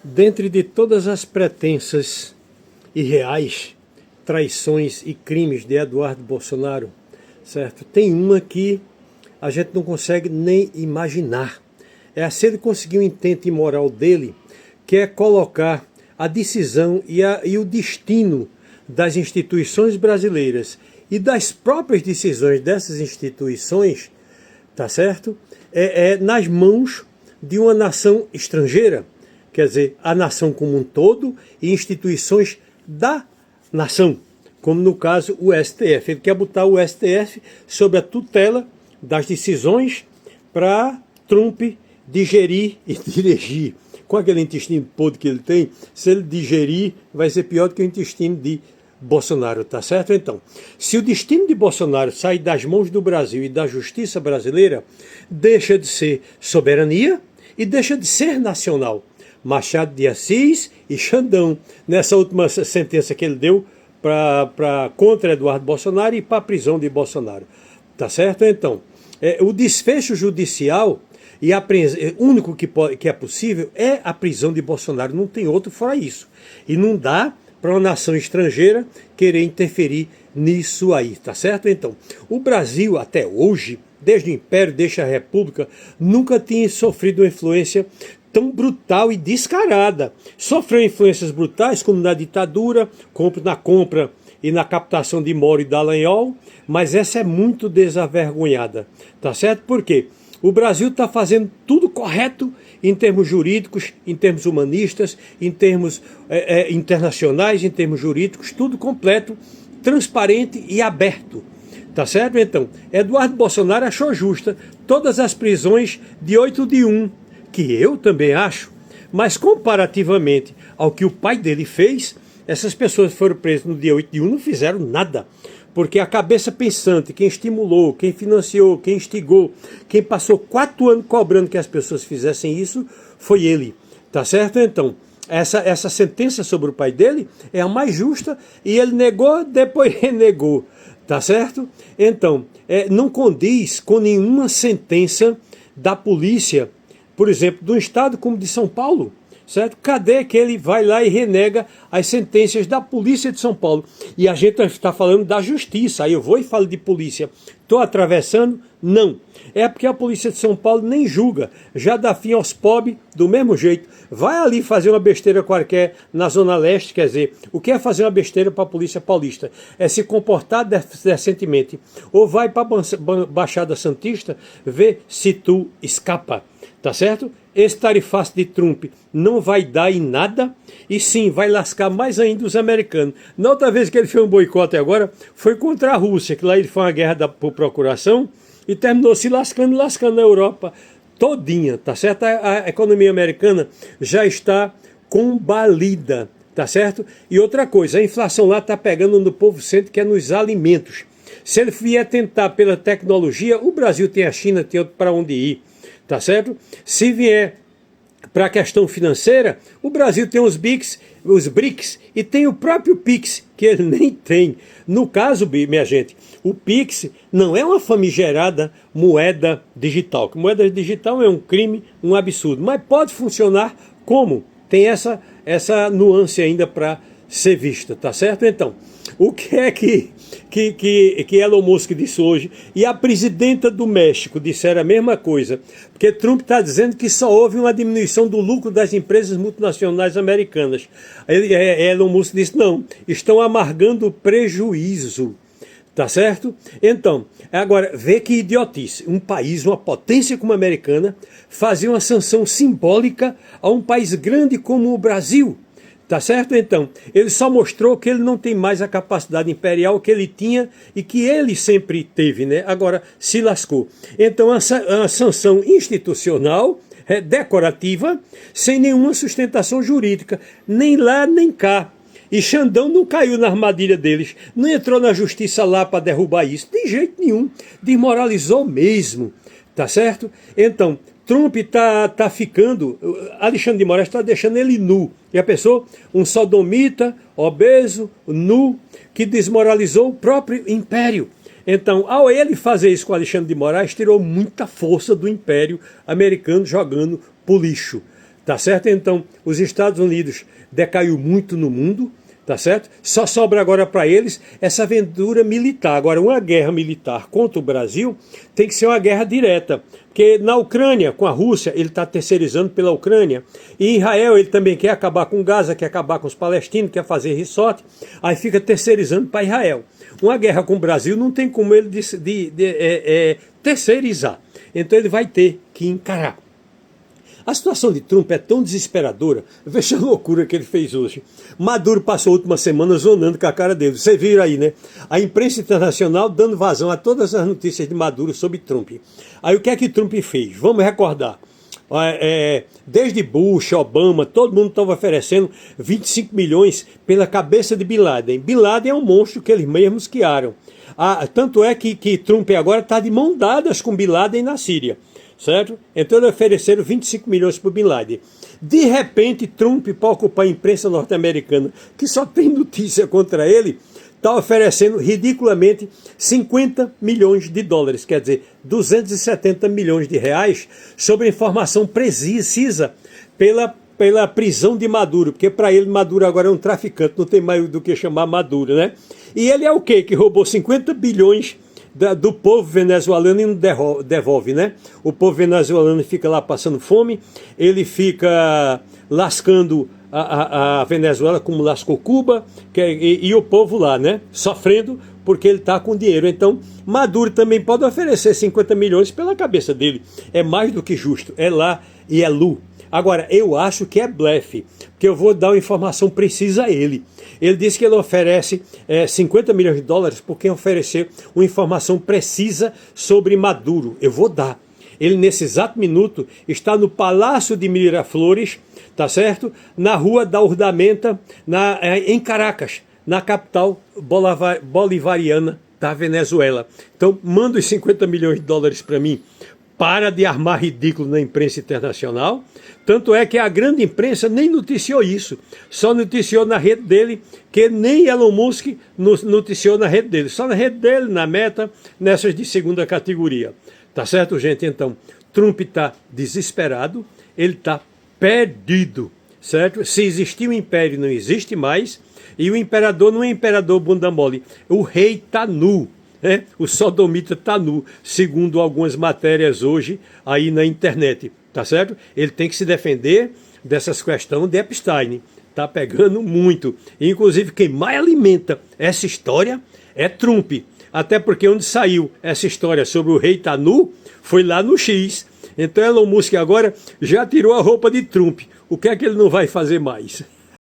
Dentre de todas as pretensas e reais traições e crimes de Eduardo Bolsonaro, certo? Tem uma que a gente não consegue nem imaginar. É se ele conseguir um intento imoral dele, que é colocar a decisão e o destino das instituições brasileiras e das próprias decisões dessas instituições, tá certo? Nas mãos de uma nação estrangeira. Quer dizer, a nação como um todo e instituições da nação, como no caso o STF. Ele quer botar o STF sob a tutela das decisões para Trump digerir e dirigir. Com aquele intestino podre que ele tem, se ele digerir, vai ser pior do que o intestino de Bolsonaro, tá certo? Então, se o destino de Bolsonaro sai das mãos do Brasil e da justiça brasileira, deixa de ser soberania e deixa de ser nacional. Machado de Assis e Xandão, nessa última sentença que ele deu contra Eduardo Bolsonaro e para a prisão de Bolsonaro. Tá certo? Então, o desfecho judicial e o único que é possível é a prisão de Bolsonaro. Não tem outro fora isso. E não dá para uma nação estrangeira querer interferir nisso aí, tá certo? Então, o Brasil até hoje, desde o Império, desde a República, nunca tinha sofrido uma influência tão brutal e descarada. Sofreu influências brutais, como na ditadura, na compra e na captação de Moro e Dallagnol, mas essa é muito desavergonhada, tá certo? Por quê? O Brasil está fazendo tudo correto em termos jurídicos, em termos humanistas, em termos internacionais, em termos jurídicos, tudo completo, transparente e aberto. Tá certo? Então, Eduardo Bolsonaro achou justa todas as prisões de 8 de 1, que eu também acho, mas comparativamente ao que o pai dele fez, essas pessoas que foram presas no dia 8 de 1 não fizeram nada. Porque a cabeça pensante, quem estimulou, quem financiou, quem instigou, quem passou 4 anos cobrando que as pessoas fizessem isso, foi ele. Tá certo? Então, essa sentença sobre o pai dele é a mais justa e ele negou, depois renegou. Tá certo? Então, não condiz com nenhuma sentença da polícia, por exemplo, de um estado como de São Paulo. Certo? Cadê que ele vai lá e renega as sentenças da polícia de São Paulo? E a gente está falando da justiça, aí eu vou e falo de polícia. Estou atravessando? Não. É porque a polícia de São Paulo nem julga, já dá fim aos pobres do mesmo jeito. Vai ali fazer uma besteira qualquer na Zona Leste, quer dizer, o que é fazer uma besteira para a polícia paulista? É se comportar decentemente. Ou vai para a Baixada Santista ver se tu escapa. Tá certo? Esse tarifaço de Trump não vai dar em nada e sim, vai lascar mais ainda os americanos. Na outra vez que ele fez um boicote agora, foi contra a Rússia, que lá ele foi uma guerra por procuração e terminou se lascando na Europa todinha, tá certo? A economia americana já está combalida, tá certo? E outra coisa, a inflação lá está pegando onde o povo sente que é nos alimentos. Se ele vier tentar pela tecnologia, o Brasil tem a China, tem outro para onde ir. Tá certo? Se vier para a questão financeira, o Brasil tem os BRICS e tem o próprio PIX, que ele nem tem. No caso, minha gente, o PIX não é uma famigerada moeda digital. Moeda digital é um crime, um absurdo, mas pode funcionar como? Tem essa nuance ainda para ser vista, tá certo? Então, o que é que Elon Musk disse hoje? E a presidenta do México disseram a mesma coisa, porque Trump está dizendo que só houve uma diminuição do lucro das empresas multinacionais americanas. Elon Musk disse, não, estão amargando o prejuízo. Tá certo? Então, agora, vê que idiotice. Um país, uma potência como a americana, fazer uma sanção simbólica a um país grande como o Brasil. Tá certo? Então, ele só mostrou que ele não tem mais a capacidade imperial que ele tinha e que ele sempre teve, né? Agora, se lascou. Então, a sanção institucional, decorativa, sem nenhuma sustentação jurídica, nem lá nem cá. E Xandão não caiu na armadilha deles, não entrou na justiça lá para derrubar isso, de jeito nenhum, desmoralizou mesmo, tá certo? Então, Trump tá ficando, Alexandre de Moraes está deixando ele nu, e a pessoa, um sodomita, obeso, nu, que desmoralizou o próprio império. Então, ao ele fazer isso com Alexandre de Moraes, tirou muita força do império americano jogando pro lixo. tá certo? Então, os Estados Unidos decaiu muito no mundo, tá certo? Só sobra agora para eles essa aventura militar. Agora, uma guerra militar contra o Brasil tem que ser uma guerra direta, porque na Ucrânia, com a Rússia, ele está terceirizando pela Ucrânia, e em Israel ele também quer acabar com Gaza, quer acabar com os palestinos, quer fazer resort, aí fica terceirizando para Israel. Uma guerra com o Brasil não tem como ele terceirizar, então ele vai ter que encarar. A situação de Trump é tão desesperadora. Veja a loucura que ele fez hoje. Maduro passou a última semana zonando com a cara dele. Você viu aí, né? A imprensa internacional dando vazão a todas as notícias de Maduro sobre Trump. Aí o que é que Trump fez? Vamos recordar. Desde Bush, Obama, todo mundo estava oferecendo 25 milhões pela cabeça de Bin Laden. Bin Laden é um monstro que eles mesmos criaram. Tanto é que Trump agora está de mão dadas com Bin Laden na Síria. Certo? Então eles ofereceram 25 milhões para o Bin Laden. De repente, Trump, para ocupar a imprensa norte-americana, que só tem notícia contra ele, está oferecendo ridiculamente 50 milhões de dólares, quer dizer, 270 milhões de reais, sobre informação precisa pela prisão de Maduro, porque para ele Maduro agora é um traficante, não tem mais do que chamar Maduro, né? E ele é o quê? Que roubou 50 bilhões do povo venezuelano e não devolve, né? O povo venezuelano fica lá passando fome, ele fica lascando a Venezuela como lascou Cuba, e o povo lá, né? Sofrendo porque ele está com dinheiro. Então, Maduro também pode oferecer 50 milhões pela cabeça dele. É mais do que justo. É lá e é Lu. Agora, eu acho que é blefe, porque eu vou dar uma informação precisa a ele. Ele disse que ele oferece 50 milhões de dólares por quem oferecer uma informação precisa sobre Maduro. Eu vou dar. Ele, nesse exato minuto, está no Palácio de Miraflores, tá certo? Na Rua da Urdamenta, em Caracas, na capital bolivariana da Venezuela. Então, manda os 50 milhões de dólares para mim. Para de armar ridículo na imprensa internacional. Tanto é que a grande imprensa nem noticiou isso. Só noticiou na rede dele, que nem Elon Musk noticiou na rede dele. Só na rede dele, na Meta, nessas de segunda categoria. Tá certo, gente? Então, Trump está desesperado, ele está perdido, certo? Se existia um império, não existe mais, e o imperador não é imperador bunda mole, o rei está nu. O sodomita está nu, segundo algumas matérias hoje aí na internet, tá certo? Ele tem que se defender dessas questões de Epstein, tá pegando muito. Inclusive quem mais alimenta essa história é Trump, até porque onde saiu essa história sobre o rei tá nu foi lá no X. Então Elon Musk agora já tirou a roupa de Trump. O que é que ele não vai fazer mais?